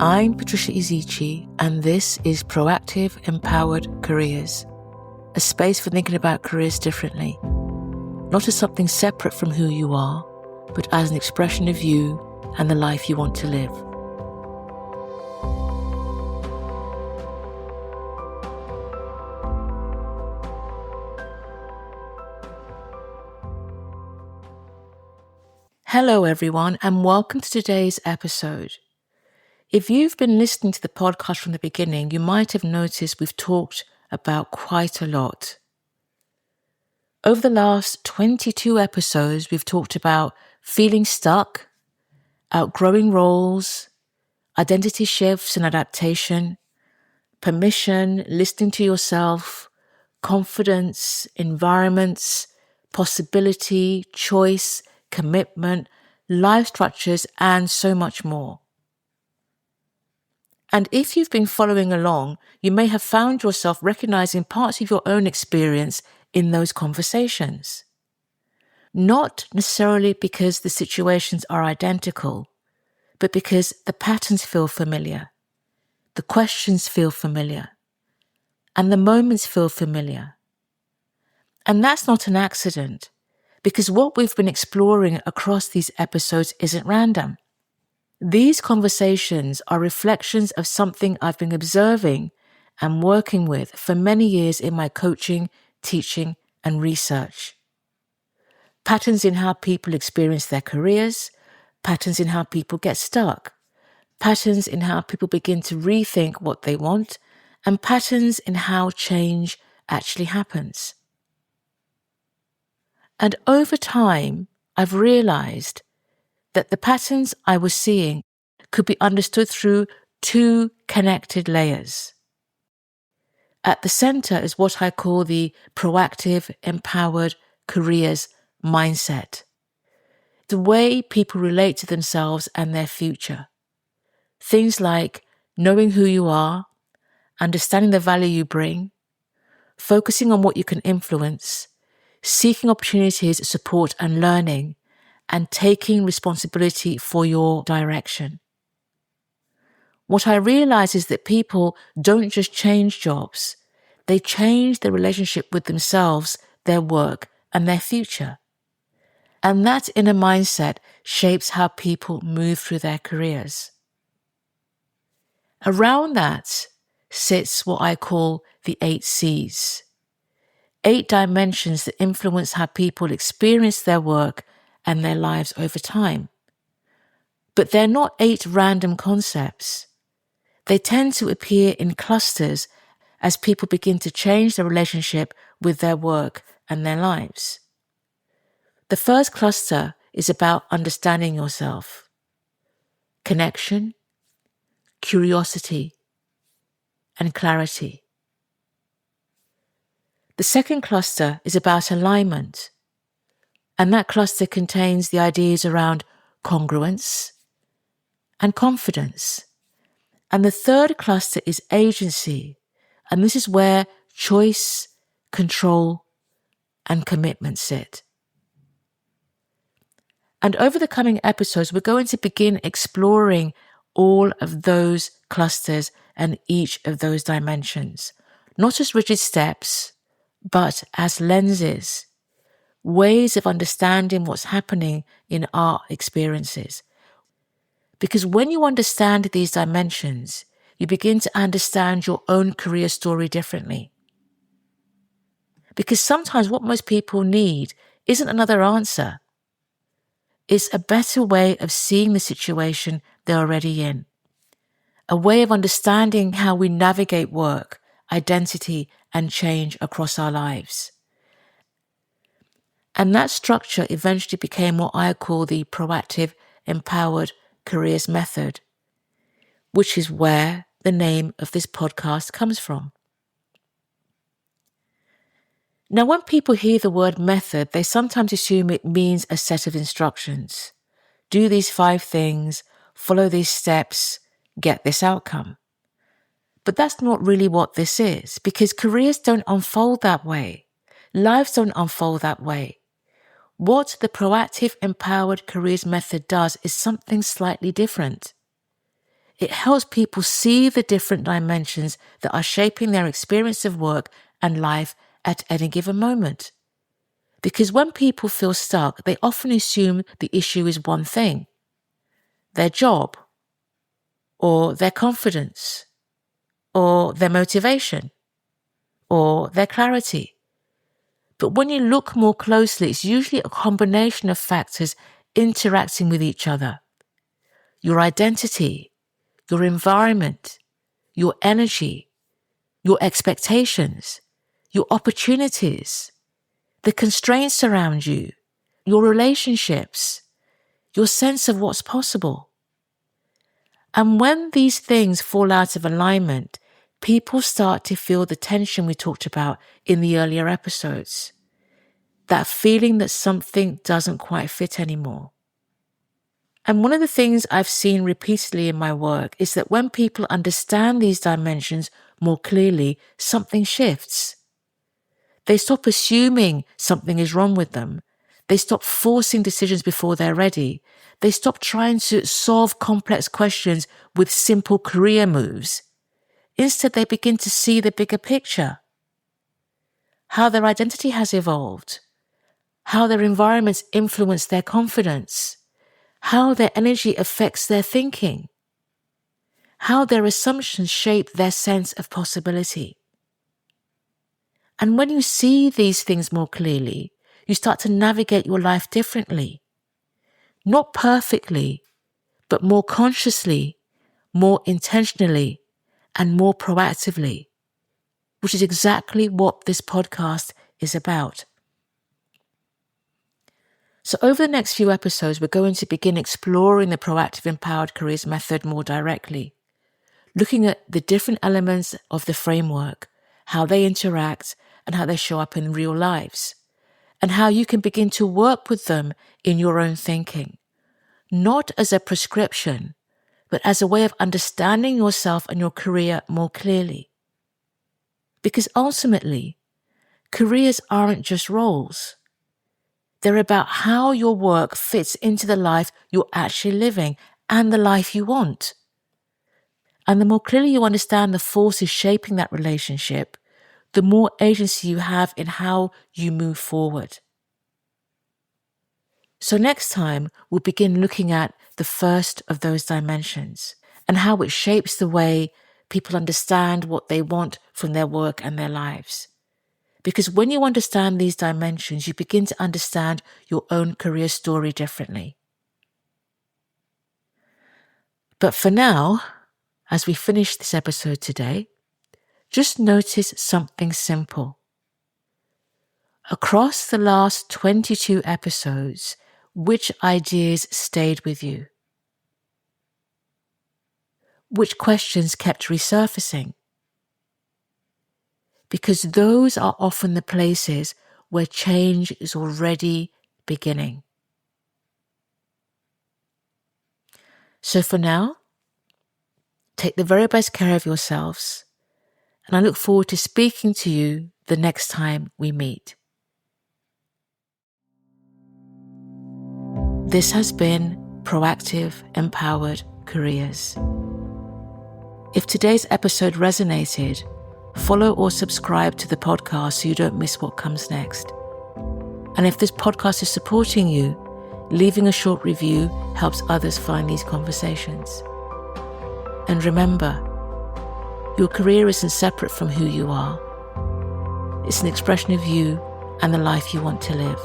I'm Patricia Ezechie, and this is Proactive Empowered Careers, a space for thinking about careers differently, not as something separate from who you are, but as an expression of you and the life you want to live. Hello everyone, and welcome to today's episode. If you've been listening to the podcast from the beginning, you might have noticed we've talked about quite a lot. Over the last 22 episodes, we've talked about feeling stuck, outgrowing roles, identity shifts and adaptation, permission, listening to yourself, confidence, environments, possibility, choice, commitment, life structures, and so much more. And if you've been following along, you may have found yourself recognizing parts of your own experience in those conversations. Not necessarily because the situations are identical, but because the patterns feel familiar, the questions feel familiar, and the moments feel familiar. And that's not an accident, because what we've been exploring across these episodes isn't random. These conversations are reflections of something I've been observing and working with for many years in my coaching, teaching, and research. Patterns in how people experience their careers, patterns in how people get stuck, patterns in how people begin to rethink what they want, and patterns in how change actually happens. And over time, I've realized that the patterns I was seeing could be understood through two connected layers. At the center is what I call the proactive, empowered careers mindset, the way people relate to themselves and their future. Things like knowing who you are, understanding the value you bring, focusing on what you can influence, seeking opportunities, support and learning, and taking responsibility for your direction. What I realize is that people don't just change jobs, they change their relationship with themselves, their work, and their future. And that inner mindset shapes how people move through their careers. Around that sits what I call the 8 C's. 8 dimensions that influence how people experience their work and their lives over time. But they're not 8 random concepts. They tend to appear in clusters as people begin to change their relationship with their work and their lives. The first cluster is about understanding yourself, connection, curiosity, and clarity. The second cluster is about alignment, and that cluster contains the ideas around congruence and confidence. And the third cluster is agency, and this is where choice, control, and commitment sit. And over the coming episodes, we're going to begin exploring all of those clusters and each of those dimensions, not as rigid steps, but as lenses, ways of understanding what's happening in our experiences. Because when you understand these dimensions, you begin to understand your own career story differently. Because sometimes what most people need isn't another answer. It's a better way of seeing the situation they're already in. A way of understanding how we navigate work, identity, and change across our lives. And that structure eventually became what I call the proactive, empowered careers method, which is where the name of this podcast comes from. Now, when people hear the word method, they sometimes assume it means a set of instructions. Do these 5 things, follow these steps, get this outcome. But that's not really what this is, because careers don't unfold that way. Lives don't unfold that way. What the proactive empowered careers method does is something slightly different. It helps people see the different dimensions that are shaping their experience of work and life at any given moment. Because when people feel stuck, they often assume the issue is one thing: their job, or their confidence, or their motivation, or their clarity. But when you look more closely, it's usually a combination of factors interacting with each other. Your identity, your environment, your energy, your expectations, your opportunities, the constraints around you, your relationships, your sense of what's possible. And when these things fall out of alignment, people start to feel the tension we talked about in the earlier episodes. That feeling that something doesn't quite fit anymore. And one of the things I've seen repeatedly in my work is that when people understand these dimensions more clearly, something shifts. They stop assuming something is wrong with them. They stop forcing decisions before they're ready. They stop trying to solve complex questions with simple career moves. Instead, they begin to see the bigger picture. How their identity has evolved. How their environments influence their confidence. How their energy affects their thinking. How their assumptions shape their sense of possibility. And when you see these things more clearly, you start to navigate your life differently. Not perfectly, but more consciously, more intentionally, and more proactively, which is exactly what this podcast is about. So over the next few episodes, we're going to begin exploring the Proactive Empowered Careers method more directly, looking at the different elements of the framework, how they interact, and how they show up in real lives, and how you can begin to work with them in your own thinking, not as a prescription, but as a way of understanding yourself and your career more clearly. Because ultimately, careers aren't just roles. They're about how your work fits into the life you're actually living and the life you want. And the more clearly you understand the forces shaping that relationship, the more agency you have in how you move forward. So next time, we'll begin looking at the first of those dimensions and how it shapes the way people understand what they want from their work and their lives. Because when you understand these dimensions, you begin to understand your own career story differently. But for now, as we finish this episode today, just notice something simple. Across the last 22 episodes, which ideas stayed with you? Which questions kept resurfacing? Because those are often the places where change is already beginning. So for now, take the very best care of yourselves, and I look forward to speaking to you the next time we meet. This has been Proactive Empowered Careers. If today's episode resonated, follow or subscribe to the podcast so you don't miss what comes next. And if this podcast is supporting you, leaving a short review helps others find these conversations. And remember, your career isn't separate from who you are. It's an expression of you and the life you want to live.